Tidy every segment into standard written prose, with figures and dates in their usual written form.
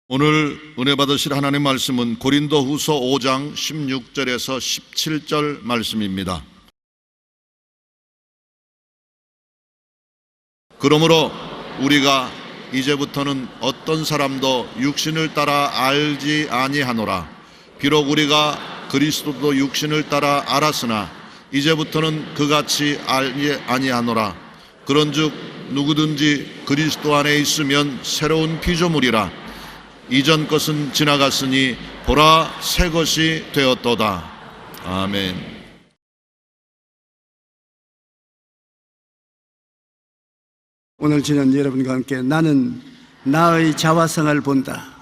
오늘 은혜 받으실 하나님 말씀은 고린도후서 5장 16절에서 17절 말씀입니다. 그러므로 우리가 이제부터는 어떤 사람도 육신을 따라 알지 아니하노라. 비록 우리가 그리스도도 육신을 따라 알았으나 이제부터는 그같이 알지 아니하노라. 그런즉 누구든지 그리스도 안에 있으면 새로운 피조물이라. 이전 것은 지나갔으니 보라 새 것이 되었도다. 아멘. 오늘 저는 여러분과 함께 나는 나의 자화상을 본다,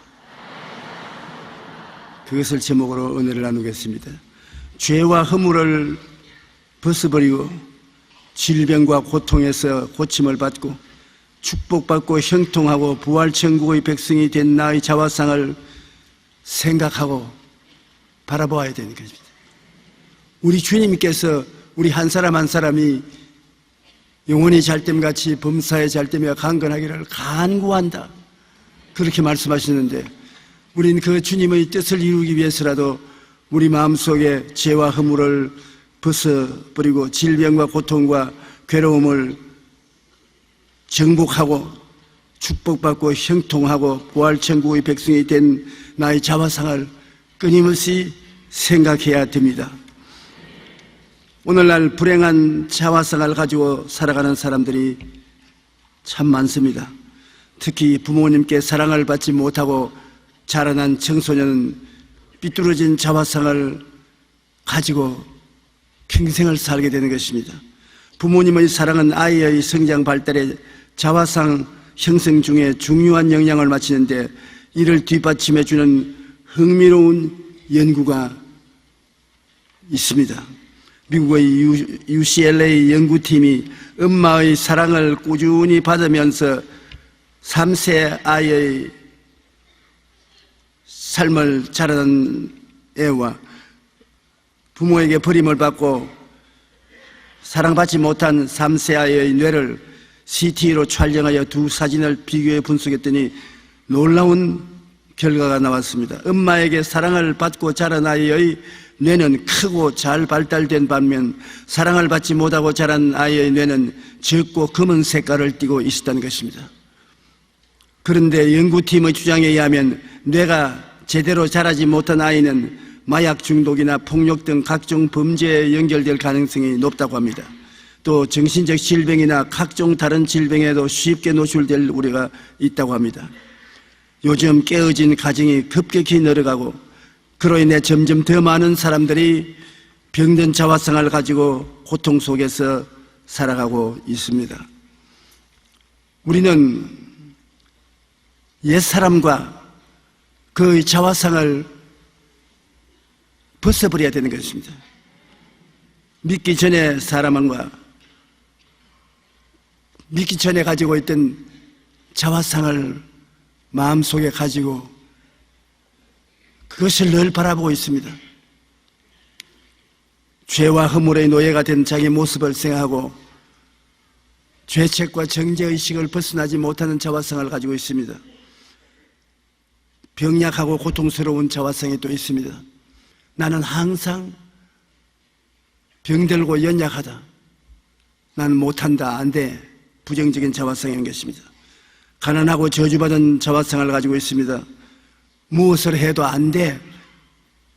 그것을 제목으로 은혜를 나누겠습니다. 죄와 허물을 벗어버리고 질병과 고통에서 고침을 받고 축복받고 형통하고 부활천국의 백성이 된 나의 자화상을 생각하고 바라보아야 되는 것입니다. 우리 주님께서 우리 한 사람 한 사람이 영혼이 잘됨같이 범사에 잘되며 강건하기를 간구한다, 그렇게 말씀하시는데, 우리는 그 주님의 뜻을 이루기 위해서라도 우리 마음속에 죄와 허물을 벗어버리고 질병과 고통과 괴로움을 정복하고 축복받고 형통하고 부활천국의 백성이 된 나의 자화상을 끊임없이 생각해야 됩니다. 오늘날 불행한 자화상을 가지고 살아가는 사람들이 참 많습니다. 특히 부모님께 사랑을 받지 못하고 자라난 청소년은 삐뚤어진 자화상을 가지고 평생을 살게 되는 것입니다. 부모님의 사랑은 아이의 성장 발달에 자화상 형성 중에 중요한 영향을 미치는데, 이를 뒷받침해주는 흥미로운 연구가 있습니다. 미국의 UCLA 연구팀이 엄마의 사랑을 꾸준히 받으면서 3세 아이의 삶을 자라는 애와 부모에게 버림을 받고 사랑받지 못한 3세 아이의 뇌를 CT로 촬영하여 두 사진을 비교해 분석했더니 놀라운 결과가 나왔습니다. 엄마에게 사랑을 받고 자란 아이의 뇌는 크고 잘 발달된 반면 사랑을 받지 못하고 자란 아이의 뇌는 적고 검은 색깔을 띠고 있었다는 것입니다. 그런데 연구팀의 주장에 의하면 뇌가 제대로 자라지 못한 아이는 마약 중독이나 폭력 등 각종 범죄에 연결될 가능성이 높다고 합니다. 또 정신적 질병이나 각종 다른 질병에도 쉽게 노출될 우려가 있다고 합니다. 요즘 깨어진 가정이 급격히 늘어가고 그로 인해 점점 더 많은 사람들이 병든 자화상을 가지고 고통 속에서 살아가고 있습니다. 우리는 옛사람과 그 자화상을 벗어버려야 되는 것입니다. 믿기 전에 사람과 믿기 전에 가지고 있던 자화상을 마음속에 가지고 그것을 늘 바라보고 있습니다. 죄와 허물의 노예가 된 자기 모습을 생각하고 죄책과 정죄의식을 벗어나지 못하는 자화상을 가지고 있습니다. 병약하고 고통스러운 자화상이 또 있습니다. 나는 항상 병들고 연약하다, 나는 못한다, 안 돼, 부정적인 자화상인 것입니다. 가난하고 저주받은 자화상을 가지고 있습니다. 무엇을 해도 안 돼,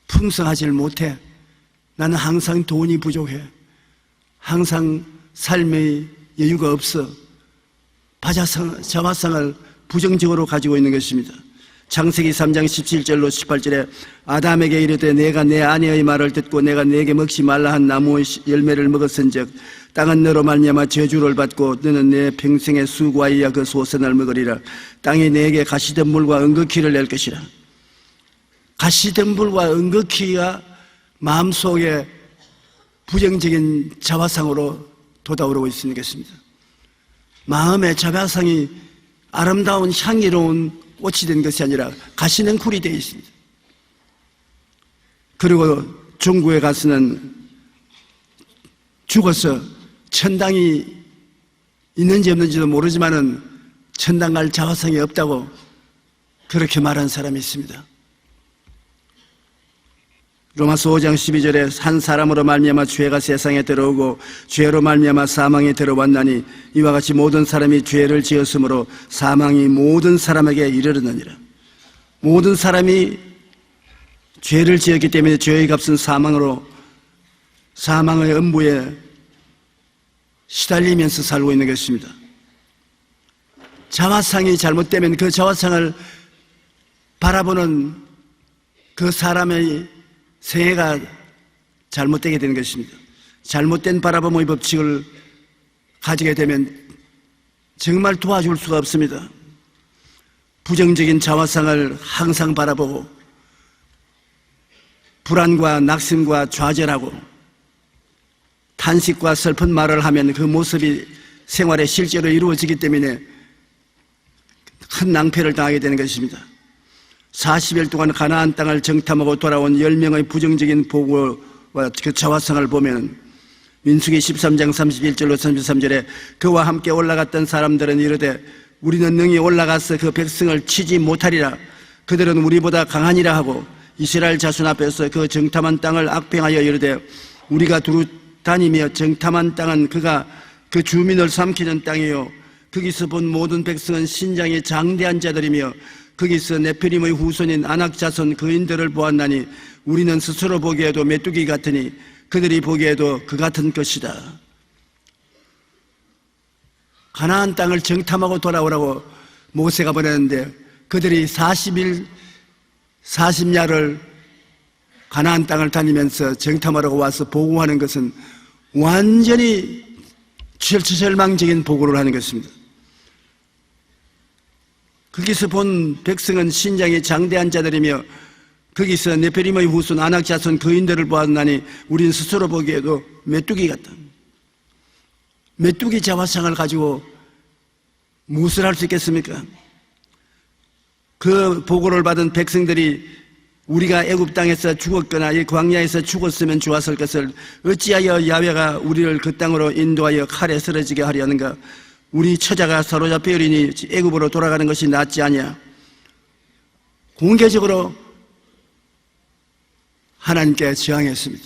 풍성하질 못해, 나는 항상 돈이 부족해, 항상 삶의 여유가 없어, 자화상을 부정적으로 가지고 있는 것입니다. 창세기 3장 17절로 18절에 아담에게 이르되 내가 내 아내의 말을 듣고 내가 내게 먹지 말라 한 나무의 열매를 먹었은즉 땅은 너로 말미암아 저주를 받고 너는 내 평생의 수고하여 그 소선을 먹으리라. 땅이 내게 가시덤불과 은극히를 낼 것이라. 가시덤불과 은극히가 마음속에 부정적인 자화상으로 돋아오르고 있는 것입니다. 마음의 자화상이 아름다운 향기로운 꽃이 된 것이 아니라 가시는 굴이 되어 있습니다. 그리고 중국에 가서는 죽어서 천당이 있는지 없는지도 모르지만은 천당 갈 자화상이 없다고 그렇게 말한 사람이 있습니다. 로마서 5장 12절에 한 사람으로 말미암아 죄가 세상에 들어오고 죄로 말미암아 사망이 들어왔나니 이와 같이 모든 사람이 죄를 지었으므로 사망이 모든 사람에게 이르렀느니라. 모든 사람이 죄를 지었기 때문에 죄의 값은 사망으로 사망의 음부에 시달리면서 살고 있는 것입니다. 자화상이 잘못되면 그 자화상을 바라보는 그 사람의 생애가 잘못되게 되는 것입니다. 잘못된 바라봄의 법칙을 가지게 되면 정말 도와줄 수가 없습니다. 부정적인 자화상을 항상 바라보고 불안과 낙심과 좌절하고 탄식과 슬픈 말을 하면 그 모습이 생활에 실제로 이루어지기 때문에 큰 낭패를 당하게 되는 것입니다. 40일 동안 가나안 땅을 정탐하고 돌아온 10명의 부정적인 보고와 그 자화상을 보면 민수기 13장 31절로 33절에 그와 함께 올라갔던 사람들은 이르되 우리는 능히 올라가서 그 백성을 치지 못하리라. 그들은 우리보다 강하니라 하고 이스라엘 자손 앞에서 그 정탐한 땅을 악평하여 이르되 우리가 두루 다니며 정탐한 땅은 그가 그 주민을 삼키는 땅이요 거기서 본 모든 백성은 신장이 장대한 자들이며 거기서 네피림의 후손인 아낙 자손 거인들을 보았나니 우리는 스스로 보기에도 메뚜기 같으니 그들이 보기에도 그 같은 것이다. 가나안 땅을 정탐하고 돌아오라고 모세가 보냈는데 그들이 40일 40야를 가나안 땅을 다니면서 정탐하라고 와서 보고하는 것은 완전히 절망적인 보고를 하는 것입니다. 거기서 본 백성은 신장이 장대한 자들이며 거기서 네피림의 후손 아낙 자손 거인들을 보았나니 우리는 스스로 보기에도 메뚜기 같다. 메뚜기 자화상을 가지고 무엇을 할 수 있겠습니까? 그 보고를 받은 백성들이 우리가 애굽 땅에서 죽었거나 이 광야에서 죽었으면 좋았을 것을 어찌하여 야훼가 우리를 그 땅으로 인도하여 칼에 쓰러지게 하려는가? 우리 처자가 사로잡혀 어리니 애굽으로 돌아가는 것이 낫지 아니야. 공개적으로 하나님께 저항했습니다.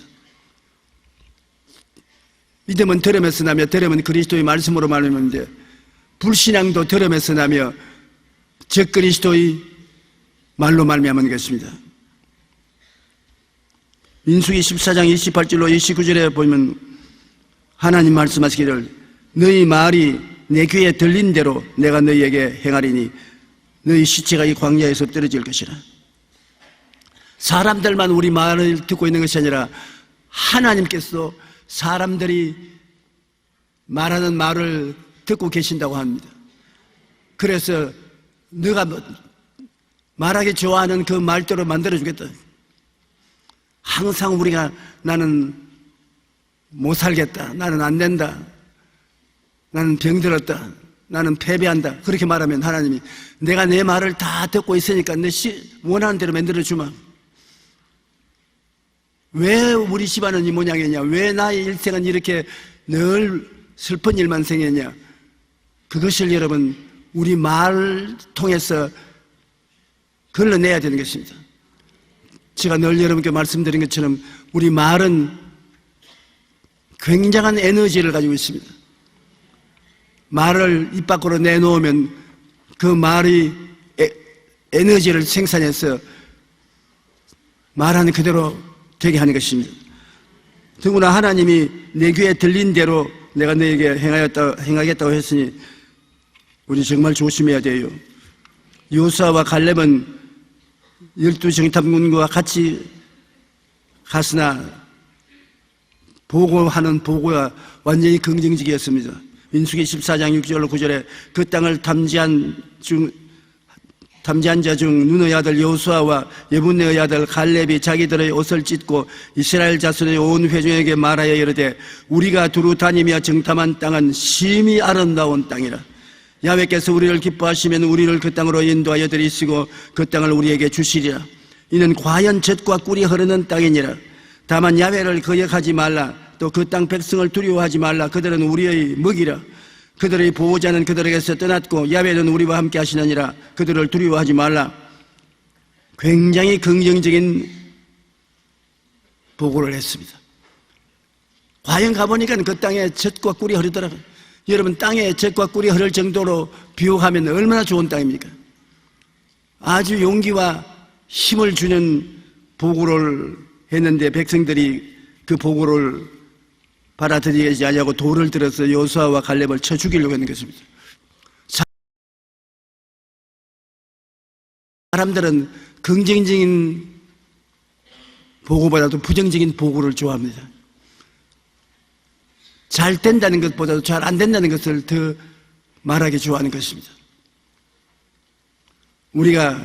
믿음은 들음에서 나며 들음은 그리스도의 말씀으로 말미암는데 불신앙도 들음에서 나며 적 그리스도의 말로 말미암은 것입니다. 민수기 14장 28절로 29절에 보면 하나님 말씀하시기를 너희 말이 내 귀에 들린 대로 내가 너희에게 행하리니 너희 시체가 이 광야에서 떨어질 것이라. 사람들만 우리 말을 듣고 있는 것이 아니라 하나님께서도 사람들이 말하는 말을 듣고 계신다고 합니다. 그래서 너가 말하기 좋아하는 그 말대로 만들어주겠다. 항상 우리가 나는 못 살겠다, 나는 안 된다, 나는 병들었다, 나는 패배한다 그렇게 말하면 하나님이 내가 내 말을 다 듣고 있으니까 내 원하는 대로 만들어주마. 왜 우리 집안은 이 모양이냐, 왜 나의 일생은 이렇게 늘 슬픈 일만 생겼냐, 그것을 여러분 우리 말을 통해서 걸러내야 되는 것입니다. 제가 늘 여러분께 말씀드린 것처럼 우리 말은 굉장한 에너지를 가지고 있습니다. 말을 입 밖으로 내놓으면 그 말이 에너지를 생산해서 말하는 그대로 되게 하는 것입니다. 더구나 하나님이 내 귀에 들린 대로 내가 너에게 행하겠다고 했으니 우리 정말 조심해야 돼요. 요수아와 갈렙은 12정탐군과 같이 갔으나 보고하는 보고가 완전히 긍정적이었습니다. 민수기 14장 6절로 9절에 그 땅을 탐지한 자 중 눈의 아들 여호수아와 예분네의 아들 갈렙이 자기들의 옷을 찢고 이스라엘 자손의 온 회중에게 말하여 이르되 우리가 두루 다니며 정탐한 땅은 심히 아름다운 땅이라. 야훼께서 우리를 기뻐하시면 우리를 그 땅으로 인도하여 드리시고 그 땅을 우리에게 주시리라. 이는 과연 젖과 꿀이 흐르는 땅이니라. 다만 야훼를 거역하지 말라. 또 그 땅 백성을 두려워하지 말라. 그들은 우리의 먹이라. 그들의 보호자는 그들에게서 떠났고 야훼는 우리와 함께 하시느니라. 그들을 두려워하지 말라. 굉장히 긍정적인 보고를 했습니다. 과연 가보니까 그 땅에 젖과 꿀이 흐르더라고요. 여러분, 땅에 젖과 꿀이 흐를 정도로 비옥하면 얼마나 좋은 땅입니까? 아주 용기와 힘을 주는 보고를 했는데 백성들이 그 보고를 받아들이지 않냐고 돌을 들어서 여호수아와 갈렙을 쳐 죽이려고 하는 것입니다. 사람들은 긍정적인 보고보다도 부정적인 보고를 좋아합니다. 잘 된다는 것보다도 잘 안 된다는 것을 더 말하기 좋아하는 것입니다. 우리가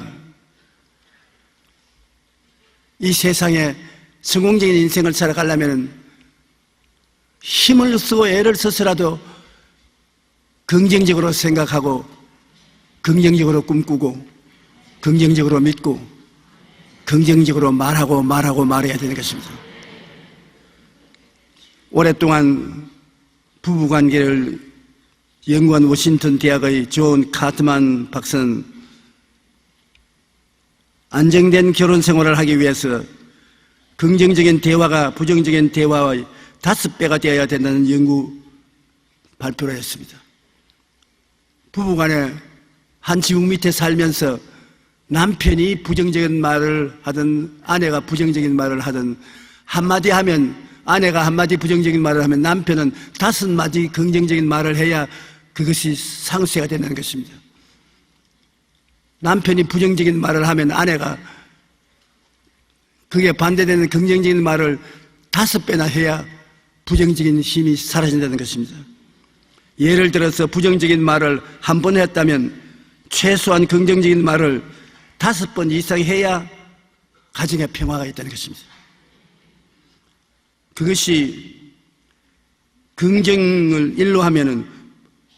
이 세상에 성공적인 인생을 살아가려면 힘을 쓰고 애를 써서라도 긍정적으로 생각하고 긍정적으로 꿈꾸고 긍정적으로 믿고 긍정적으로 말해야 되는 것입니다. 오랫동안 부부관계를 연구한 워싱턴 대학의 존 카트만 박사는 안정된 결혼 생활을 하기 위해서 긍정적인 대화가 부정적인 대화의 5배가 되어야 된다는 연구 발표를 했습니다. 부부간에 한 지붕 밑에 살면서 남편이 부정적인 말을 하든 아내가 부정적인 말을 하든 한마디 하면 아내가 한마디 부정적인 말을 하면 남편은 5마디 긍정적인 말을 해야 그것이 상쇄가 된다는 것입니다. 남편이 부정적인 말을 하면 아내가 그게 반대되는 긍정적인 말을 5배나 해야 부정적인 힘이 사라진다는 것입니다. 예를 들어서 부정적인 말을 한 번 했다면 최소한 긍정적인 말을 5번 이상 해야 가정에 평화가 있다는 것입니다. 그것이 긍정을 1로 하면은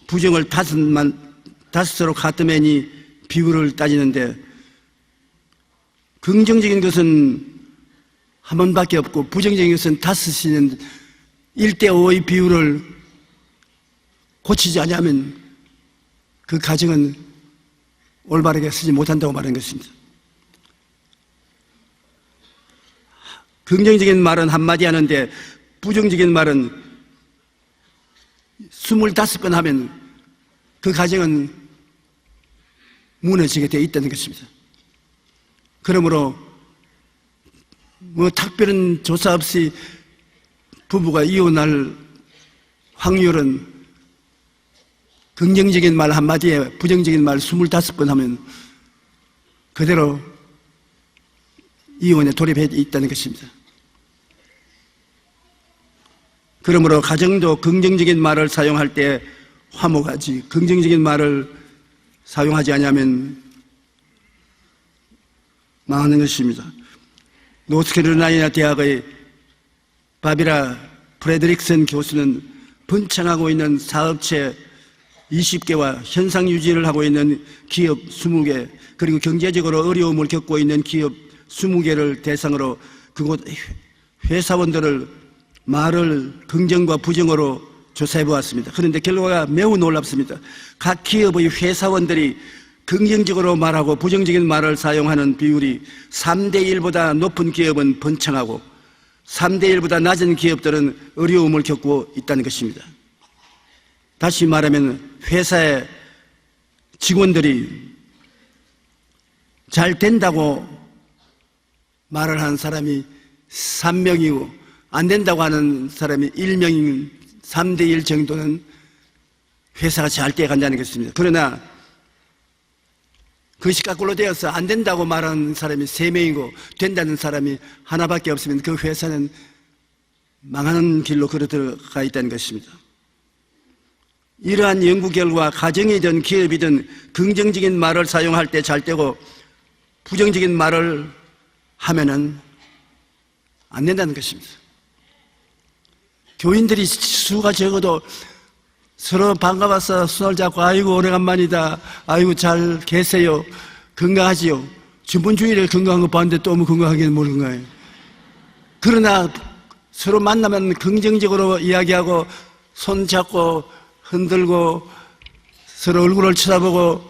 부정을 5으로 카트맨이 비율을 따지는데 긍정적인 것은 한 번밖에 없고 부정적인 것은 5이는 1대5의 비율을 고치지 않으면 그 가정은 올바르게 쓰지 못한다고 말하는 것입니다. 긍정적인 말은 한마디 하는데 부정적인 말은 25번 하면 그 가정은 무너지게 되어 있다는 것입니다. 그러므로 특별한 조사 없이 부부가 이혼할 확률은 긍정적인 말 한마디에 부정적인 말 25번 하면 그대로 이혼에 돌입해 있다는 것입니다. 그러므로 가정도 긍정적인 말을 사용할 때 화목하지 긍정적인 말을 사용하지 않으면 망하는 것입니다. 노스캐롤라이나 대학의 바비라 프레드릭슨 교수는 번창하고 있는 사업체 20개와 현상 유지를 하고 있는 기업 20개 그리고 경제적으로 어려움을 겪고 있는 기업 20개를 대상으로 그곳 회사원들을 말을 긍정과 부정으로 조사해 보았습니다. 그런데 결과가 매우 놀랍습니다. 각 기업의 회사원들이 긍정적으로 말하고 부정적인 말을 사용하는 비율이 3대1보다 높은 기업은 번창하고 3대1보다 낮은 기업들은 어려움을 겪고 있다는 것입니다. 다시 말하면 회사의 직원들이 잘 된다고 말을 하는 사람이 3명이고 안 된다고 하는 사람이 1명인 3대1 정도는 회사가 잘 돼간다는 것입니다. 그러나 그것이 거꾸로 되어서 안 된다고 말하는 사람이 3명이고 된다는 사람이 하나밖에 없으면 그 회사는 망하는 길로 걸어 들어가 있다는 것입니다. 이러한 연구 결과 가정이든 기업이든 긍정적인 말을 사용할 때 잘 되고 부정적인 말을 하면은 안 된다는 것입니다. 교인들이 수가 적어도 서로 반가워서 손을 잡고 아이고 오래간만이다 아이고 잘 계세요 건강하지요 저번 주일에 건강한 거 봤는데 또 건강하기는 뭘 건강해요. 그러나 서로 만나면 긍정적으로 이야기하고 손 잡고 흔들고 서로 얼굴을 쳐다보고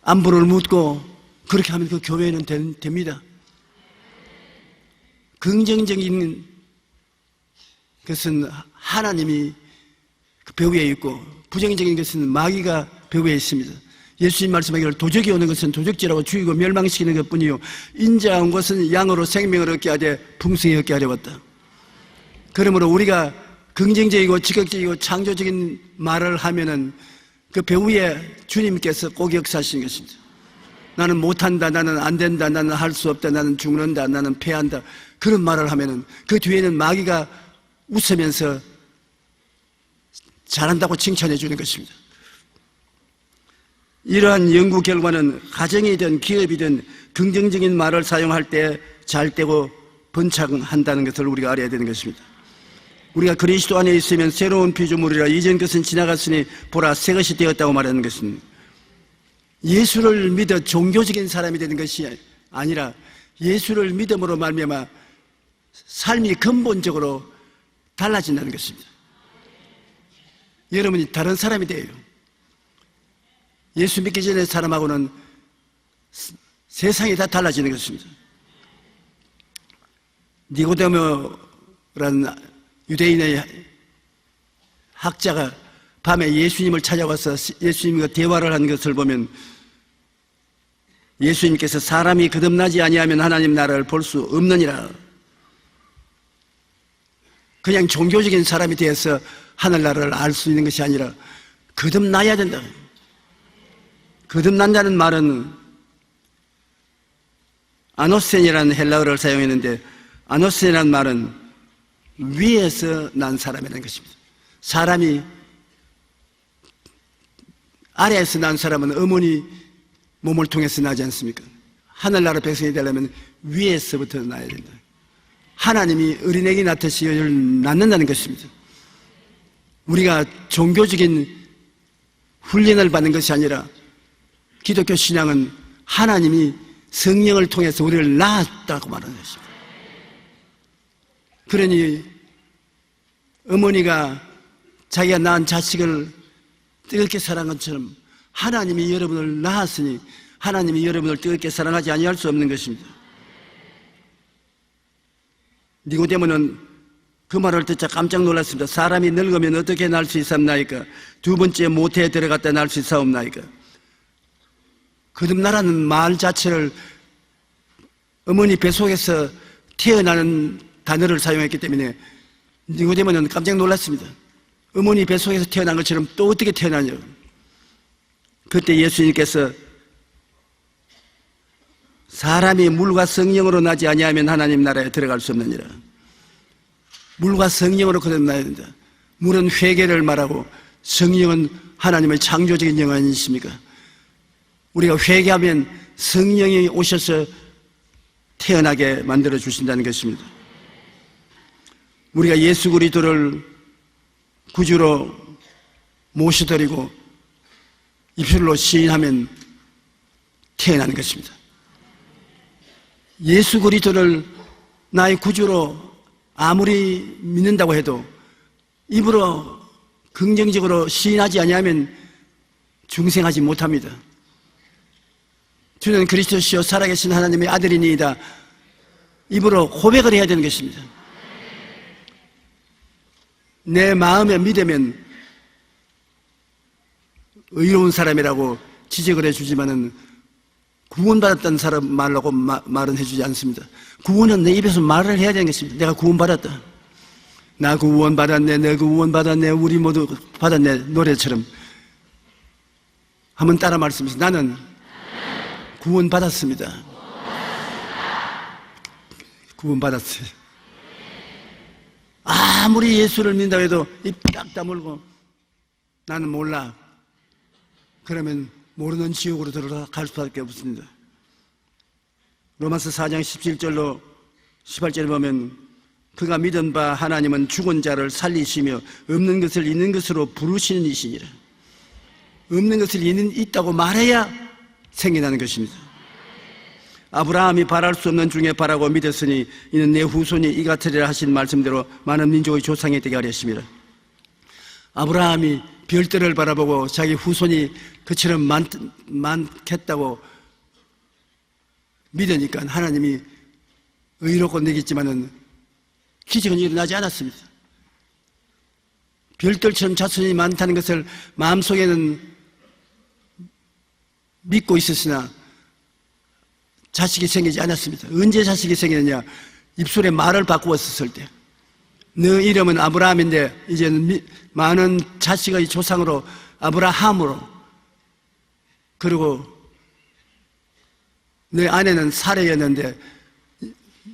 안부를 묻고 그렇게 하면 그 교회는 됩니다. 긍정적인 것은 하나님이 그 벽 위에 있고 부정적인 것은 마귀가 벽 위에 있습니다. 예수님 말씀하기를 도적이 오는 것은 도적질하고 죽이고 멸망시키는 것뿐이요 인자한 것은 양으로 생명을 얻게 하되 풍성히 얻게 하려 왔다. 그러므로 우리가 긍정적이고 적극적이고 창조적인 말을 하면은 그 벽 위에 주님께서 꼭 역사하시는 것입니다. 나는 못한다, 나는 안 된다, 나는 할 수 없다, 나는 죽는다, 나는 패한다 그런 말을 하면은 그 뒤에는 마귀가 웃으면서 잘한다고 칭찬해 주는 것입니다. 이러한 연구 결과는 가정이든 기업이든 긍정적인 말을 사용할 때 잘 되고 번창한다는 것을 우리가 알아야 되는 것입니다. 우리가 그리스도 안에 있으면 새로운 피조물이라 이전 것은 지나갔으니 보라 새 것이 되었다고 말하는 것입니다. 예수를 믿어 종교적인 사람이 되는 것이 아니라 예수를 믿음으로 말미암아 삶이 근본적으로 달라진다는 것입니다. 여러분이 다른 사람이 돼요. 예수 믿기 전에 사람하고는 세상이 다 달라지는 것입니다. 니고데모라는 유대인의 학자가 밤에 예수님을 찾아와서 예수님과 대화를 한 것을 보면 예수님께서 사람이 거듭나지 아니하면 하나님 나라를 볼 수 없느니라. 그냥 종교적인 사람이 되어서 하늘나라를 알 수 있는 것이 아니라 거듭나야 된다. 거듭난다는 말은 아노센이라는 헬라어를 사용했는데 아노센이라는 말은 위에서 난 사람이라는 것입니다. 사람이 아래에서 난 사람은 어머니 몸을 통해서 나지 않습니까? 하늘나라 백성이 되려면 위에서부터 나야 된다. 하나님이 어린애기 낳듯이 낳는다는 것입니다. 우리가 종교적인 훈련을 받는 것이 아니라 기독교 신앙은 하나님이 성령을 통해서 우리를 낳았다고 말하는 것입니다. 그러니 어머니가 자기가 낳은 자식을 뜨겁게 사랑한 것처럼 하나님이 여러분을 낳았으니 하나님이 여러분을 뜨겁게 사랑하지 아니할 수 없는 것입니다. 니고데모는 그 말을 듣자 깜짝 놀랐습니다. 사람이 늙으면 어떻게 날 수 있사옵나이까? 두 번째 모태에 들어갔다 날 수 있사옵나이까? 거듭나라는 말 자체를 어머니 뱃속에서 태어나는 단어를 사용했기 때문에 니고데모는 깜짝 놀랐습니다. 어머니 뱃속에서 태어난 것처럼 또 어떻게 태어나냐? 그때 예수님께서 사람이 물과 성령으로 나지 아니하면 하나님 나라에 들어갈 수 없느니라. 물과 성령으로 거듭나야 된다. 물은 회개를 말하고 성령은 하나님의 창조적인 영 아니십니까? 우리가 회개하면 성령이 오셔서 태어나게 만들어 주신다는 것입니다. 우리가 예수 그리스도를 구주로 모셔드리고 입술로 시인하면 태어나는 것입니다. 예수 그리스도를 나의 구주로 아무리 믿는다고 해도 입으로 긍정적으로 시인하지 아니하면 중생하지 못합니다. 주는 그리스도시요 살아계신 하나님의 아들이니이다. 입으로 고백을 해야 되는 것입니다. 내 마음에 믿으면 의로운 사람이라고 지적을 해주지만은 구원받았다는 사람 말라고 말은 해주지 않습니다. 구원은 내 입에서 말을 해야 되는 것입니다. 내가 구원받았다. 나 구원받았네, 내 구원받았네, 우리 모두 받았네 노래처럼 한번 따라 말씀하세요. 나는 구원받았습니다. 구원받았어요. 아무리 예수를 믿는다고 해도 입 딱 다물고 나는 몰라. 그러면 모르는 지옥으로 들어갈 수밖에 없습니다. 로마서 4장 17절로 18절에 보면 그가 믿은 바 하나님은 죽은 자를 살리시며 없는 것을 있는 것으로 부르시는 이시니라. 없는 것을 있다고 말해야 생겨나는 것입니다. 아브라함이 바랄 수 없는 중에 바라고 믿었으니 이는 내 후손이 이 같으리라 하신 말씀대로 많은 민족의 조상이 되게 하려 하심이라. 아브라함이 별들을 바라보고 자기 후손이 그처럼 많겠다고 믿으니까 하나님이 의롭고 내겠지만은 기적은 일어나지 않았습니다. 별들처럼 자손이 많다는 것을 마음속에는 믿고 있었으나 자식이 생기지 않았습니다. 언제 자식이 생기느냐? 입술에 말을 바꾸었을 때. 너 이름은 아브라함인데 이제는 많은 자식의 조상으로 아브라함으로, 그리고 내 아내는 사라였는데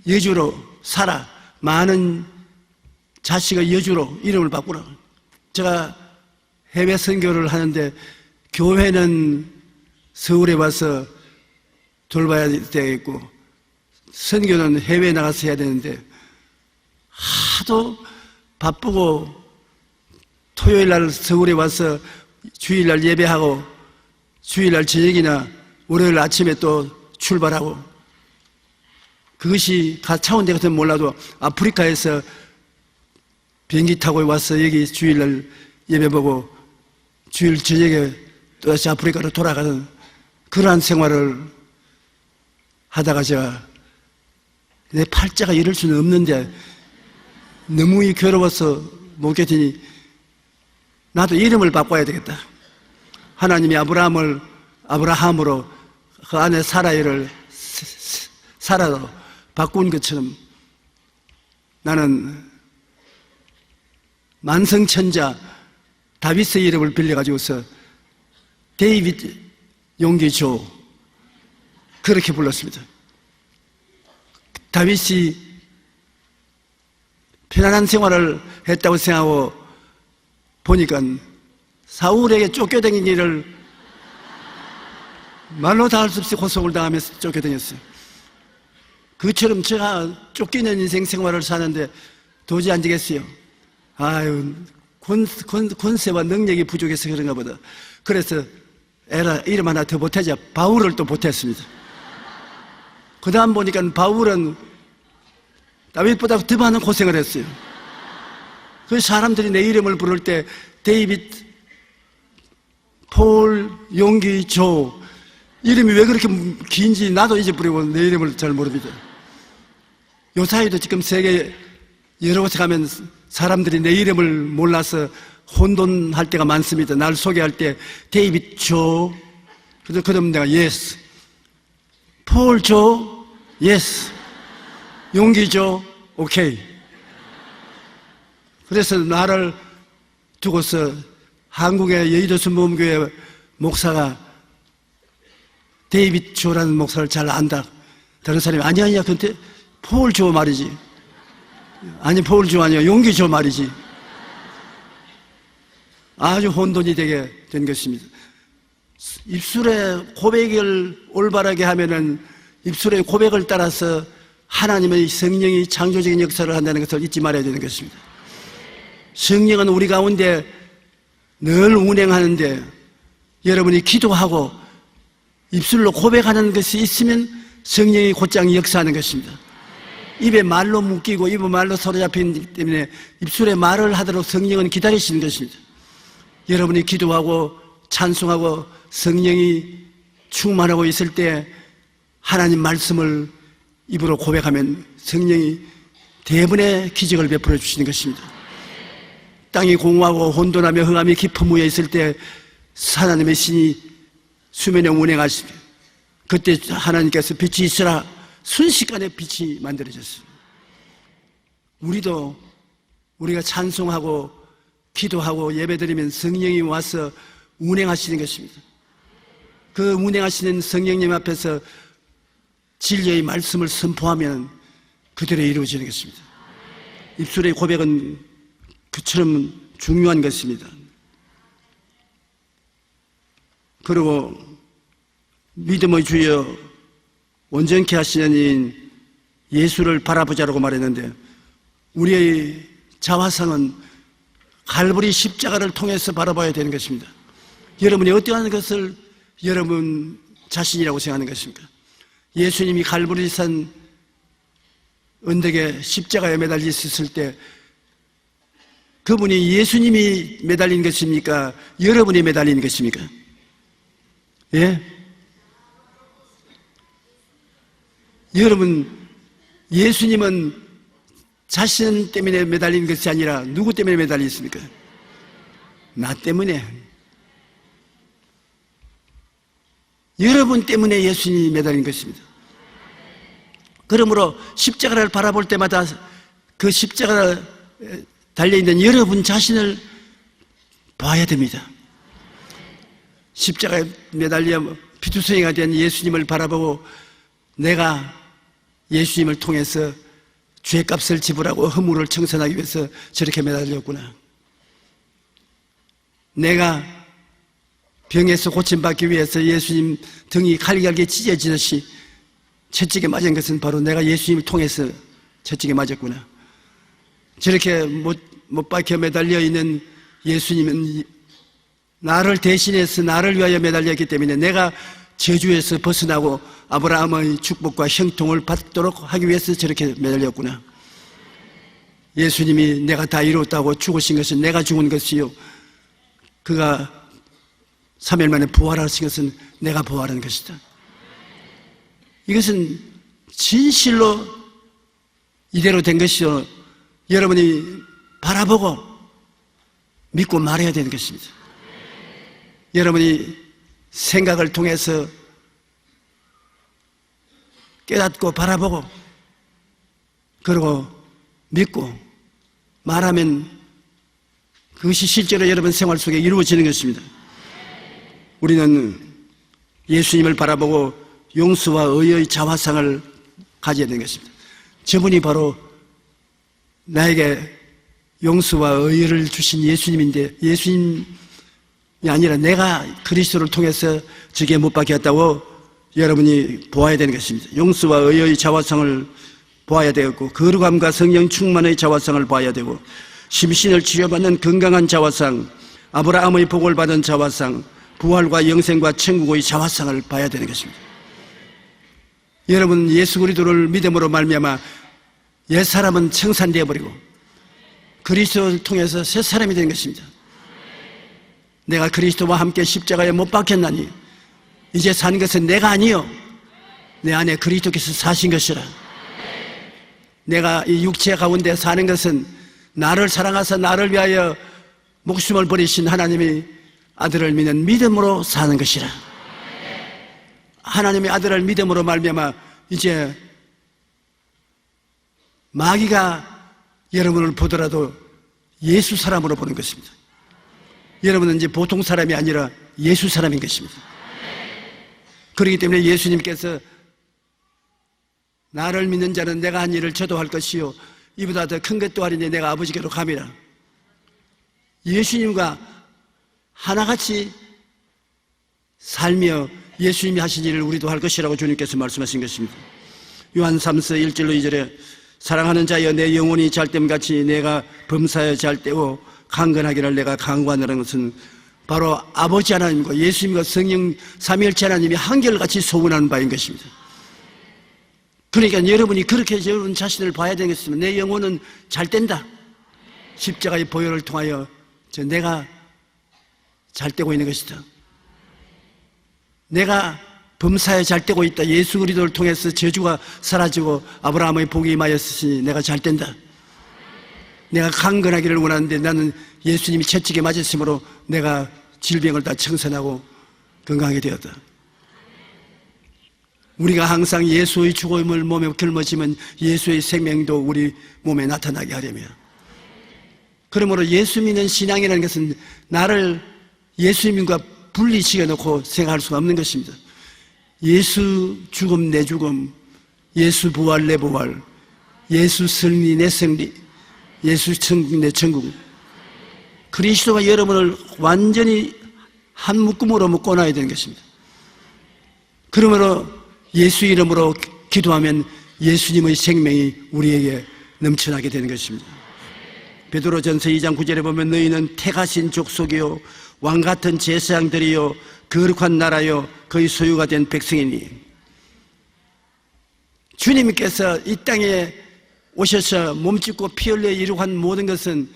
여주로 사라, 많은 자식의 여주로 이름을 바꾸라. 제가 해외 선교를 하는데 교회는 서울에 와서 돌봐야 되겠고 선교는 해외에 나가서 해야 되는데 하도 바쁘고 토요일날 서울에 와서 주일날 예배하고 주일날 저녁이나 월요일 아침에 또 출발하고, 그것이 가차원대 같으면 몰라도 아프리카에서 비행기 타고 와서 여기 주일날 예배 보고 주일 저녁에 또다시 아프리카로 돌아가는 그러한 생활을 하다가 제가 내 팔자가 이럴 수는 없는데 너무 괴로워서 못 견디니 나도 이름을 바꿔야 되겠다. 하나님이 아브라함으로 그 안에 사라를 사라로 바꾼 것처럼 나는 만성천자 다윗의 이름을 빌려가지고서 데이비드 용기조 그렇게 불렀습니다. 다윗이 편안한 생활을 했다고 생각하고 보니까 사울에게 쫓겨다닌 일을 말로 다 할 수 없이 고속을 당하면서 쫓겨다녔어요. 그처럼 제가 쫓기는 인생 생활을 사는데 도저히 안 되겠어요. 아유, 권세와 능력이 부족해서 그런가 보다. 그래서 이름 하나 더 보태자 바울을 또 보탰습니다. 그 다음 보니까 바울은 다윗보다 더 많은 고생을 했어요. 그 사람들이 내 이름을 부를 때 데이비드, 폴, 용기, 조 이름이 왜 그렇게 긴지 나도 잊어버리고 내 이름을 잘 모릅니다. 요사이도 지금 세계 여러 곳에 가면 사람들이 내 이름을 몰라서 혼돈할 때가 많습니다. 날 소개할 때 데이비드 조, 그러면 내가 예스, 폴 조, 예스, 용기 조, 오케이. 그래서 나를 두고서 한국의 여의도 순복음교회 목사가 데이비드 조라는 목사를 잘 안다. 다른 사람이 아니야 근데 폴 조 말이지. 아니 폴 조 아니야, 용기 조 말이지. 아주 혼돈이 되게 된 것입니다. 입술의 고백을 올바르게 하면은 입술의 고백을 따라서 하나님의 성령이 창조적인 역사를 한다는 것을 잊지 말아야 되는 것입니다. 성령은 우리 가운데 늘 운행하는데 여러분이 기도하고 입술로 고백하는 것이 있으면 성령이 곧장 역사하는 것입니다. 입에 말로 묶이고 입에 말로 사로잡히기 때문에 입술에 말을 하도록 성령은 기다리시는 것입니다. 여러분이 기도하고 찬송하고 성령이 충만하고 있을 때 하나님 말씀을 입으로 고백하면 성령이 대부분의 기적을 베풀어 주시는 것입니다. 땅이 공허하고 혼돈하며 흑암이 깊은 무에 있을 때 하나님의 신이 수면에 운행하십니다. 그때 하나님께서 빛이 있으라 순식간에 빛이 만들어졌습니다. 우리가 찬송하고 기도하고 예배드리면 성령이 와서 운행하시는 것입니다. 그 운행하시는 성령님 앞에서 진리의 말씀을 선포하면 그대로 이루어지는 것입니다. 입술의 고백은 그처럼 중요한 것입니다. 그리고 믿음의 주여 온전케 하시는 이인 예수를 바라보자라고 말했는데 우리의 자화상은 갈보리 십자가를 통해서 바라봐야 되는 것입니다. 여러분이 어떠한 것을 여러분 자신이라고 생각하는 것입니까? 예수님이 갈보리산 언덕에 십자가에 매달려 있었을 때 그분이 예수님이 매달린 것입니까? 여러분이 매달린 것입니까? 예? 여러분, 예수님은 자신 때문에 매달린 것이 아니라 누구 때문에 매달렸습니까? 나 때문에. 여러분 때문에 예수님이 매달린 것입니다. 그러므로 십자가를 바라볼 때마다 그 십자가에 달려있는 여러분 자신을 봐야 됩니다. 십자가에 매달려 피투성이가 된 예수님을 바라보고 내가 예수님을 통해서 죄값을 지불하고 허물을 청산하기 위해서 저렇게 매달렸구나. 내가 병에서 고침받기 위해서 예수님 등이 갈갈게 찢어지듯이 채찍에 맞은 것은 바로 내가 예수님을 통해서 채찍에 맞았구나. 저렇게 못 박혀 매달려 있는 예수님은 나를 대신해서 나를 위하여 매달렸기 때문에 내가 저주에서 벗어나고 아브라함의 축복과 형통을 받도록 하기 위해서 저렇게 매달렸구나. 예수님이 내가 다 이루었다고 죽으신 것은 내가 죽은 것이요, 그가 3일 만에 부활하신 것은 내가 부활한 것이다. 이것은 진실로 이대로 된 것이요, 여러분이 바라보고 믿고 말해야 되는 것입니다. 여러분이 생각을 통해서 깨닫고 바라보고 그리고 믿고 말하면 그것이 실제로 여러분 생활 속에 이루어지는 것입니다. 우리는 예수님을 바라보고 용서와 의의 자화상을 가져야 되는 것입니다. 저분이 바로 나에게 용서와 의를 주신 예수님인데, 예수님이 아니라 내가 그리스도를 통해서 저기에 못 박혔다고 여러분이 보아야 되는 것입니다. 용서와 의의 자화상을 보아야 되겠고, 거룩함과 성령 충만의 자화상을 봐야 되고, 심신을 치료받는 건강한 자화상, 아브라함의 복을 받은 자화상, 부활과 영생과 천국의 자화상을 봐야 되는 것입니다. 여러분, 예수 그리스도를 믿음으로 말미암아 옛사람은 청산되어 버리고 그리스도를 통해서 새 사람이 된 것입니다. 내가 그리스도와 함께 십자가에 못 박혔나니 이제 사는 것은 내가 아니요 내 안에 그리스도께서 사신 것이라. 내가 이 육체 가운데 사는 것은 나를 사랑하사 나를 위하여 목숨을 버리신 하나님의 아들을 믿는 믿음으로 사는 것이라. 하나님의 아들을 믿음으로 말미암아 이제 마귀가 여러분을 보더라도 예수 사람으로 보는 것입니다. 여러분은 이제 보통 사람이 아니라 예수 사람인 것입니다. 그렇기 때문에 예수님께서 나를 믿는 자는 내가 한 일을 저도 할 것이요 이보다 더 큰 것도 하리니 내가 아버지께로 감이라. 예수님과 하나같이 살며 예수님이 하신 일을 우리도 할 것이라고 주님께서 말씀하신 것입니다. 요한 3서 1절로 2절에 사랑하는 자여 내 영혼이 잘됨같이 내가 범사에 잘되고 강건하기를 내가 강구하노라는 것은 바로 아버지 하나님과 예수님과 성령 삼위일체 하나님이 한결같이 소원하는 바인 것입니다. 그러니까 여러분이 그렇게 여러분 자신을 봐야 되겠습니다. 내 영혼은 잘된다. 십자가의 보혈을 통하여 내가 잘되고 있는 것이다. 내가 범사에 잘되고 있다. 예수 그리스도를 통해서 저주가 사라지고 아브라함의 복이 임하였으니 내가 잘된다. 내가 강건하기를 원하는데 나는 예수님이 채찍에 맞았으므로 내가 질병을 다 청산하고 건강하게 되었다. 우리가 항상 예수의 죽음을 몸에 결머지면 예수의 생명도 우리 몸에 나타나게 하려며, 그러므로 예수 믿는 신앙이라는 것은 나를 예수님과 분리시켜 놓고 생각할 수가 없는 것입니다. 예수 죽음 내 죽음, 예수 부활 내 부활, 예수 승리 내 승리, 예수 천국 내 천국. 그리스도가 여러분을 완전히 한 묶음으로 묶어놔야 되는 것입니다. 그러므로 예수 이름으로 기도하면 예수님의 생명이 우리에게 넘쳐나게 되는 것입니다. 베드로전서 2장 9절에 보면 너희는 택하신 족속이요 왕같은 제사장들이요 거룩한 나라요 그의 소유가 된 백성이니. 주님께서 이 땅에 오셔서 몸짓고 피 흘려 이루고 한 모든 것은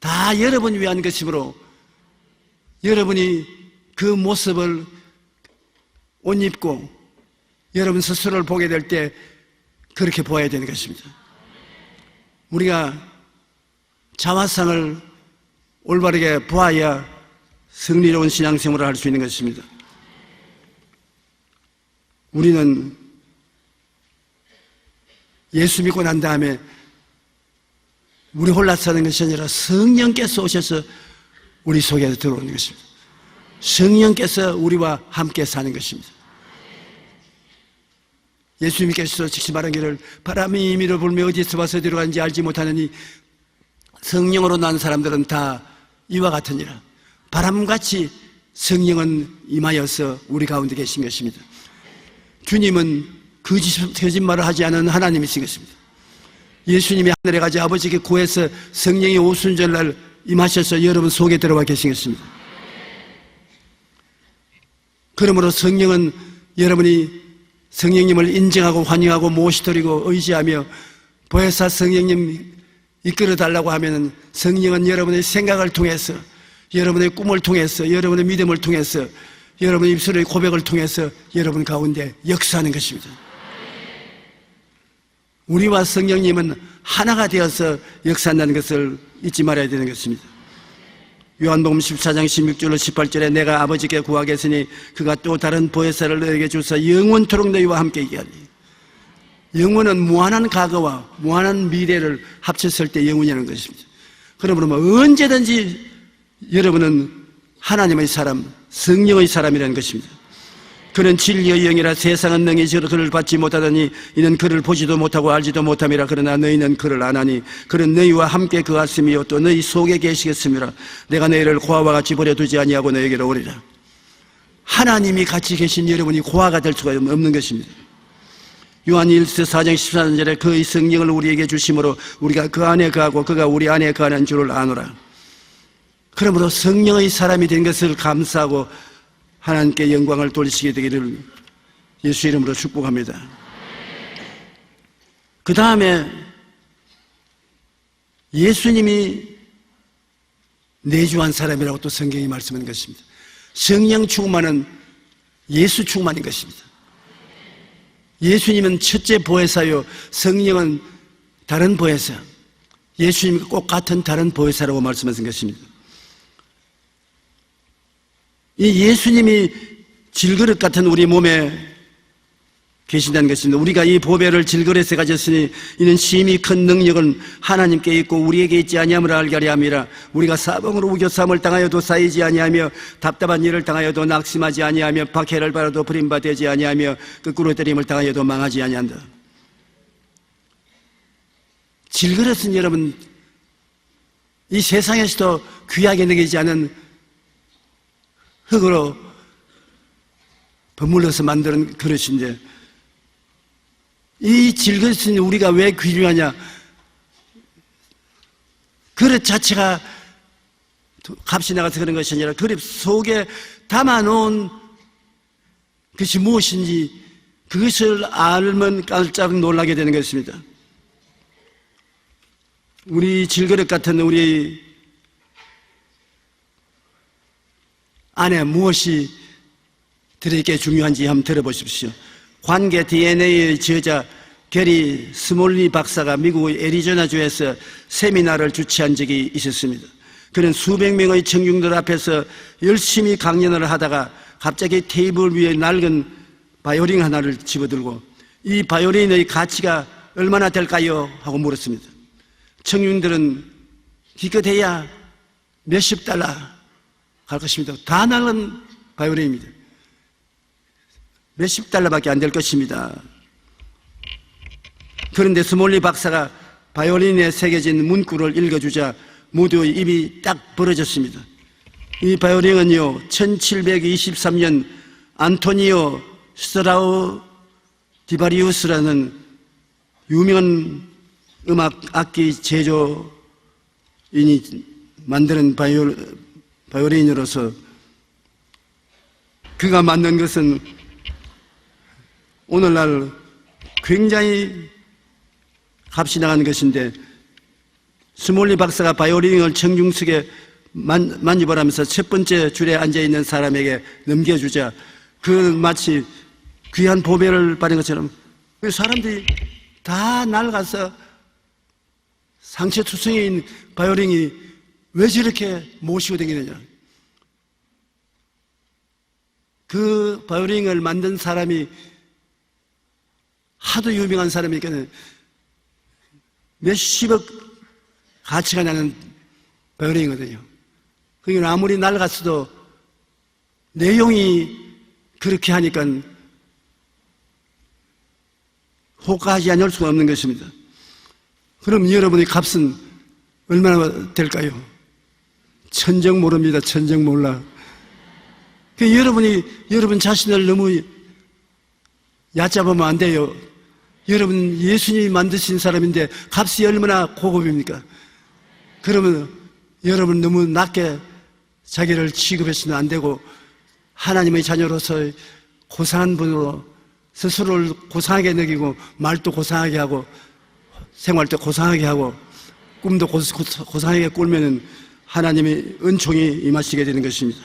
다 여러분 위한 것이므로 여러분이 그 모습을 옷 입고 여러분 스스로를 보게 될 때 그렇게 보아야 되는 것입니다. 우리가 자화상을 올바르게 보아야 승리로운 신앙생활을 할 수 있는 것입니다. 우리는 예수 믿고 난 다음에 우리 홀라 사는 것이 아니라 성령께서 오셔서 우리 속에 들어오는 것입니다. 성령께서 우리와 함께 사는 것입니다. 예수님께서 직접 말하기를 바람이 임의로 불며 어디서 와서 어디로 가는지 알지 못하느니 성령으로 난 사람들은 다 이와 같으니라. 바람같이 성령은 임하여서 우리 가운데 계신 것입니다. 주님은 거짓말을 하지 않은 하나님이신 것입니다. 예수님이 하늘에 가지 아버지께 구해서 성령이 오순절날 임하셔서 여러분 속에 들어와 계신 것입니다. 그러므로 성령은 여러분이 성령님을 인정하고 환영하고 모시드리고 의지하며 보혜사 성령님 이끌어 달라고 하면 성령은 여러분의 생각을 통해서 여러분의 꿈을 통해서 여러분의 믿음을 통해서 여러분의 입술의 고백을 통해서 여러분 가운데 역사하는 것입니다. 우리와 성령님은 하나가 되어서 역사한다는 것을 잊지 말아야 되는 것입니다. 요한복음 14장 16절로 18절에 내가 아버지께 구하겠으니 그가 또 다른 보혜사를 너에게 주사 영원토록 너희와 함께 있게 하리. 영원은 무한한 과거와 무한한 미래를 합쳤을 때 영원이라는 것입니다. 그러므로 언제든지 여러분은 하나님의 사람, 성령의 사람이라는 것입니다. 그는 진리의 영이라 세상은 능히 그를 받지 못하더니 이는 그를 보지도 못하고 알지도 못함이라. 그러나 너희는 그를 아나니 그는 너희와 함께 거하심이요 또 너희 속에 계시겠음이라. 내가 너희를 고아와 같이 버려두지 아니하고 너희에게로 오리라. 하나님이 같이 계신 여러분이 고아가 될 수가 없는 것입니다. 요한 1서 4장 14절에 그의 성령을 우리에게 주심으로 우리가 그 안에 거하고 그가 우리 안에 거하는 줄을 아노라. 그러므로 성령의 사람이 된 것을 감사하고 하나님께 영광을 돌리시게 되기를 예수 이름으로 축복합니다. 그 다음에 예수님이 내주한 사람이라고 또 성경이 말씀하는 것입니다. 성령 충만은 예수 충만인 것입니다. 예수님은 첫째 보혜사요 성령은 다른 보혜사, 예수님과 꼭 같은 다른 보혜사라고 말씀하신 것입니다. 이 예수님이 질그릇 같은 우리 몸에 계신다는 것입니다. 우리가 이 보배를 질그릇에 가졌으니 이는 심히 큰 능력은 하나님께 있고 우리에게 있지 아니함을 알게 하려 함이라. 우리가 사방으로 우겨쌈을 당하여도 쌓이지 아니하며 답답한 일을 당하여도 낙심하지 아니하며 박해를 받아도 버림받지 아니하며 거꾸로 때림을 당하여도 망하지 아니한다. 질그릇은 여러분 이 세상에서도 귀하게 느끼지 않은 흙으로 버물러서 만드는 그릇인데 이 질그릇은 우리가 왜 귀중하냐? 그릇 자체가 값이 나가서 그런 것이 아니라 그릇 속에 담아놓은 것이 무엇인지 그것을 알면 깜짝 놀라게 되는 것입니다. 우리 질그릇 같은 우리 안에 무엇이 들어있게 중요한지 한번 들어보십시오. 관계 DNA의 저자 게리 스몰리 박사가 미국의 애리조나주에서 세미나를 주최한 적이 있었습니다. 그는 수백 명의 청중들 앞에서 열심히 강연을 하다가 갑자기 테이블 위에 낡은 바이올린 하나를 집어들고 이 바이올린의 가치가 얼마나 될까요? 하고 물었습니다. 청중들은 기껏해야 몇십 달러 갈 것입니다. 다 낡은 바이올린입니다. 몇십 달러밖에 안 될 것입니다. 그런데 스몰리 박사가 바이올린에 새겨진 문구를 읽어주자 모두의 입이 딱 벌어졌습니다. 이 바이올린은요 1723년 안토니오 스트라디바리우스라는 유명한 음악 악기 제조인이 만드는 바이올린으로서 그가 만든 것은 오늘날 굉장히 값이 나가는 것인데 스몰리 박사가 바이올린을 청중석에 만집어라면서 첫 번째 줄에 앉아있는 사람에게 넘겨주자 그 마치 귀한 보배를 받은 것처럼 사람들이 다 날아가서 상처투성이인 바이올린이 왜 저렇게 모시고 다니느냐. 그 바이올린을 만든 사람이 하도 유명한 사람이니까 몇십억 가치가 나는 바이올린이거든요. 그러니까 아무리 날아갔어도 내용이 그렇게 하니까 호가하지 않을 수가 없는 것입니다. 그럼 여러분의 값은 얼마나 될까요? 천정 모릅니다. 천정 몰라. 여러분 자신을 너무 얕잡으면 안 돼요. 여러분 예수님이 만드신 사람인데 값이 얼마나 고급입니까? 그러면 여러분 너무 낮게 자기를 취급해서는 안 되고 하나님의 자녀로서 고상한 분으로 스스로를 고상하게 느끼고 말도 고상하게 하고 생활도 고상하게 하고 꿈도 고상하게 꾸면은 하나님의 은총이 임하시게 되는 것입니다.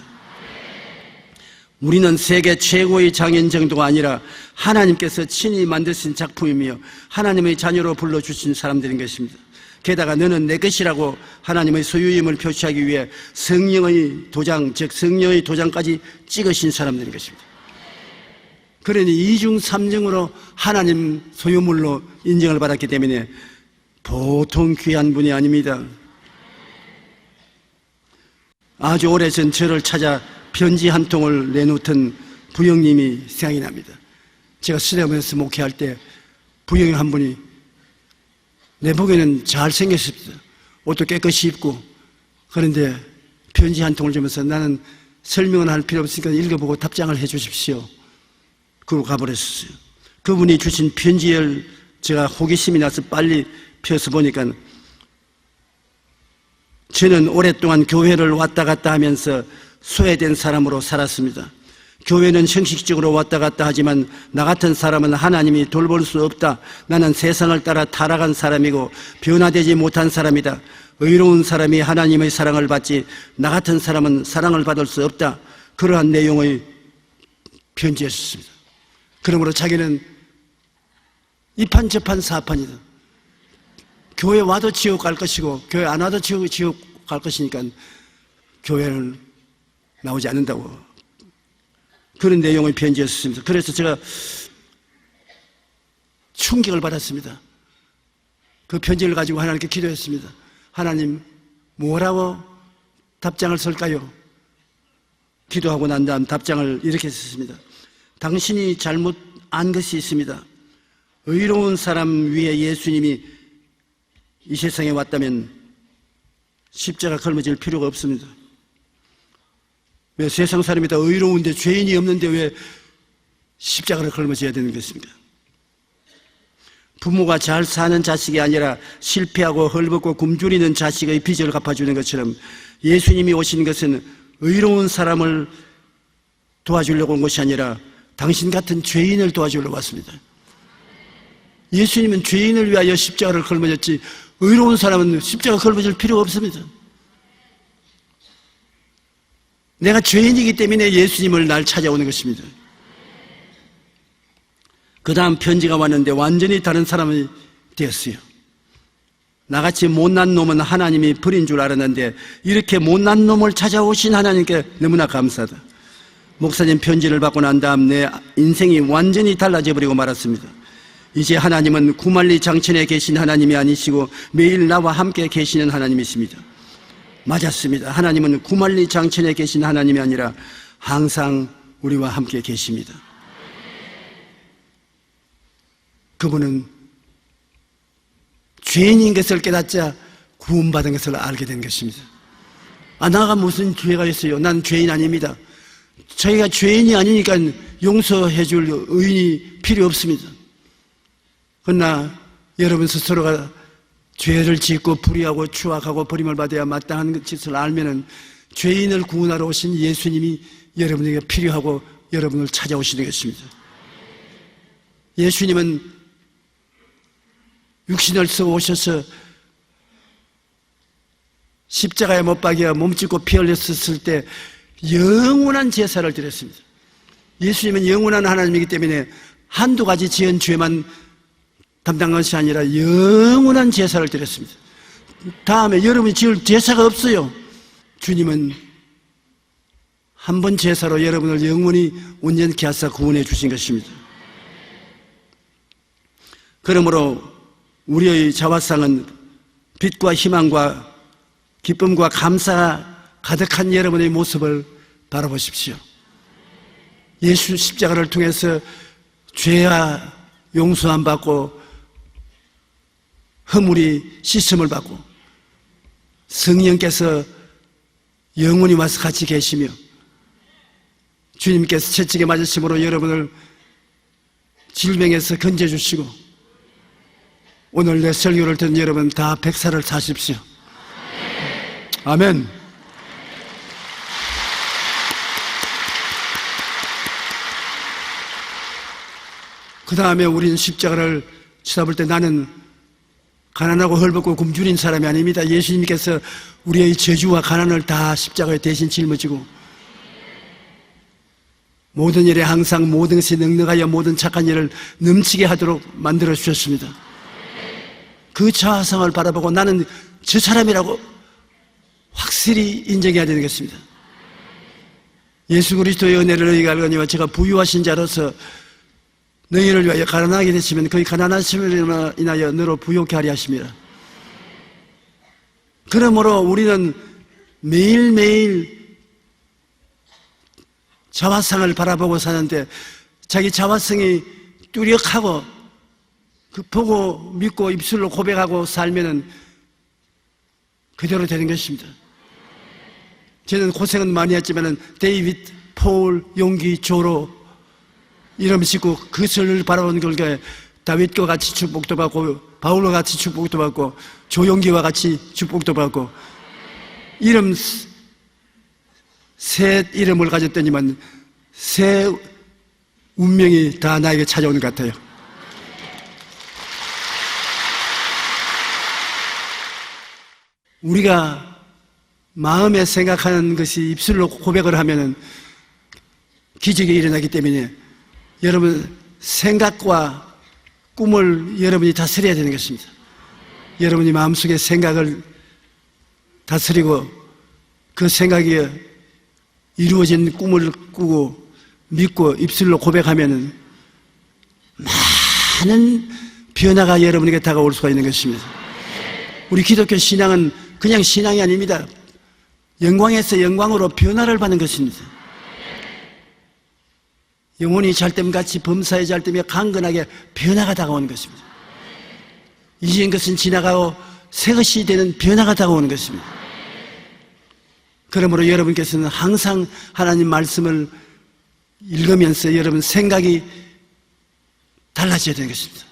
우리는 세계 최고의 장인 정도가 아니라 하나님께서 친히 만드신 작품이며 하나님의 자녀로 불러주신 사람들인 것입니다. 게다가 너는 내 것이라고 하나님의 소유임을 표시하기 위해 성령의 도장, 즉 성령의 도장까지 찍으신 사람들인 것입니다. 그러니 이중 삼중으로 하나님 소유물로 인정을 받았기 때문에 보통 귀한 분이 아닙니다. 아주 오래전 저를 찾아 편지 한 통을 내놓던 부형님이 생각이 납니다. 제가 수련회에서 목회할 때 부형이 한 분이 내 보기에는 잘생겼습니다. 옷도 깨끗이 입고. 그런데 편지 한 통을 주면서 나는 설명은 할 필요 없으니까 읽어보고 답장을 해 주십시오. 그러고 가버렸어요. 그분이 주신 편지를 제가 호기심이 나서 빨리 펴서 보니까 저는 오랫동안 교회를 왔다 갔다 하면서 소외된 사람으로 살았습니다. 교회는 형식적으로 왔다 갔다 하지만 나 같은 사람은 하나님이 돌볼 수 없다. 나는 세상을 따라 타락한 사람이고 변화되지 못한 사람이다. 의로운 사람이 하나님의 사랑을 받지 나 같은 사람은 사랑을 받을 수 없다. 그러한 내용의 편지였습니다. 그러므로 자기는 이판 저판 사판이다. 교회 와도 지옥 갈 것이고 교회 안 와도 지옥 갈 것이니까 교회는 나오지 않는다고 그런 내용의 편지였습니다. 그래서 제가 충격을 받았습니다. 그 편지를 가지고 하나님께 기도했습니다. 하나님 뭐라고 답장을 쓸까요? 기도하고 난 다음 답장을 이렇게 썼습니다. 당신이 잘못 안 것이 있습니다. 의로운 사람 위에 예수님이 이 세상에 왔다면 십자가 걸머질 필요가 없습니다. 왜 세상 사람이 다 의로운데 죄인이 없는데 왜 십자가를 걸머져야 되는 것입니까? 부모가 잘 사는 자식이 아니라 실패하고 헐벗고 굶주리는 자식의 빚을 갚아주는 것처럼 예수님이 오신 것은 의로운 사람을 도와주려고 온 것이 아니라 당신 같은 죄인을 도와주려고 왔습니다. 예수님은 죄인을 위하여 십자가를 걸머졌지 의로운 사람은 십자가 걸머질 필요가 없습니다. 내가 죄인이기 때문에 예수님을 날 찾아오는 것입니다. 그 다음 편지가 왔는데 완전히 다른 사람이 되었어요. 나같이 못난 놈은 하나님이 버린 줄 알았는데 이렇게 못난 놈을 찾아오신 하나님께 너무나 감사하다. 목사님 편지를 받고 난 다음 내 인생이 완전히 달라져 버리고 말았습니다. 이제 하나님은 구만리 장천에 계신 하나님이 아니시고 매일 나와 함께 계시는 하나님이십니다. 맞았습니다. 하나님은 구만리 장천에 계신 하나님이 아니라 항상 우리와 함께 계십니다. 그분은 죄인인 것을 깨닫자 구원받은 것을 알게 된 것입니다. 나가 무슨 죄가 있어요? 난 죄인 아닙니다. 저희가 죄인이 아니니까 용서해 줄 의인이 필요 없습니다. 그러나 여러분 스스로가 죄를 짓고 불의하고 추악하고 버림을 받아야 마땅한 짓을 알면은 죄인을 구원하러 오신 예수님이 여러분에게 필요하고 여러분을 찾아오시는 것입니다. 예수님은 육신을 써 오셔서 십자가에 못 박여 몸짓고 피 흘렸을 때 영원한 제사를 드렸습니다. 예수님은 영원한 하나님이기 때문에 한두 가지 지은 죄만 담당한 것이 아니라 영원한 제사를 드렸습니다. 다음에 여러분이 지을 제사가 없어요. 주님은 한 번 제사로 여러분을 영원히 온전케 하사 구원해 주신 것입니다. 그러므로 우리의 자화상은 빛과 희망과 기쁨과 감사가 가득한 여러분의 모습을 바라보십시오. 예수 십자가를 통해서 죄와 용서함 받고 허물이 씻음을 받고 성령께서 영원히 와서 같이 계시며 주님께서 채찍에 맞으심으로 여러분을 질병에서 건져주시고 오늘 내 설교를 듣는 여러분 다 백살을 사십시오. 아멘. 그 다음에 우리는 십자가를 쳐다볼 때 나는 가난하고 헐벗고 굶주린 사람이 아닙니다. 예수님께서 우리의 저주와 가난을 다 십자가에 대신 짊어지고 모든 일에 항상 모든 것이 넉넉하여 모든 착한 일을 넘치게 하도록 만들어 주셨습니다. 그 자화상을 바라보고 나는 저 사람이라고 확실히 인정해야 되는 것입니다. 예수 그리스도의 은혜를 너희가 알거니와 제가 부유하신 자로서 너희를 위하여 가난하게 되시면 거의 가난하심을 인하여 너로 부욕케 하리 하심이라. 그러므로 우리는 매일매일 자화상을 바라보고 사는데 자기 자화상이 뚜렷하고 그 보고 믿고 입술로 고백하고 살면은 그대로 되는 것입니다. 저는 고생은 많이 했지만은 데이빗, 폴, 용기, 조로 이름 짓고 그것을 바라보는 결과에 다윗과 같이 축복도 받고 바울과 같이 축복도 받고 조용기와 같이 축복도 받고 이름 새 이름을 가졌더니만 새 운명이 다 나에게 찾아오는 것 같아요. 우리가 마음에 생각하는 것이 입술로 고백을 하면은 기적이 일어나기 때문에 여러분 생각과 꿈을 여러분이 다스려야 되는 것입니다. 여러분이 마음속에 생각을 다스리고 그 생각이 이루어진 꿈을 꾸고 믿고 입술로 고백하면은 많은 변화가 여러분에게 다가올 수가 있는 것입니다. 우리 기독교 신앙은 그냥 신앙이 아닙니다. 영광에서 영광으로 변화를 받는 것입니다. 영혼이 잘됨같이 범사의 잘됨에 강건하게 변화가 다가오는 것입니다. 이전 것은 지나가고 새 것이 되는 변화가 다가오는 것입니다. 그러므로 여러분께서는 항상 하나님 말씀을 읽으면서 여러분 생각이 달라져야 되는 것입니다.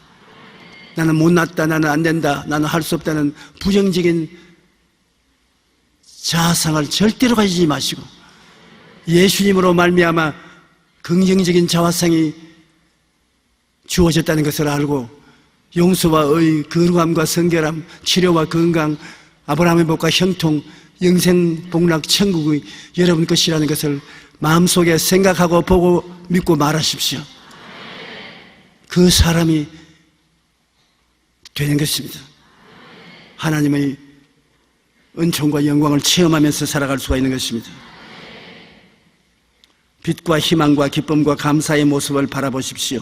나는 못났다, 나는 안 된다, 나는 할 수 없다는 부정적인 자아상을 절대로 가지지 마시고 예수님으로 말미암아 긍정적인 자화상이 주어졌다는 것을 알고 용서와 의, 거룩함과 성결함, 치료와 건강, 아브라함의 복과 형통, 영생, 복락, 천국의 여러분 것이라는 것을 마음속에 생각하고 보고 믿고 말하십시오. 그 사람이 되는 것입니다. 하나님의 은총과 영광을 체험하면서 살아갈 수가 있는 것입니다. 빛과 희망과 기쁨과 감사의 모습을 바라보십시오.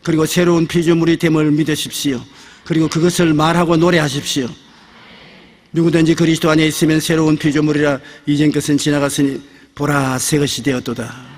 그리고 새로운 피조물이 됨을 믿으십시오. 그리고 그것을 말하고 노래하십시오. 누구든지 그리스도 안에 있으면 새로운 피조물이라 이전 것은 지나갔으니 보라 새 것이 되었도다.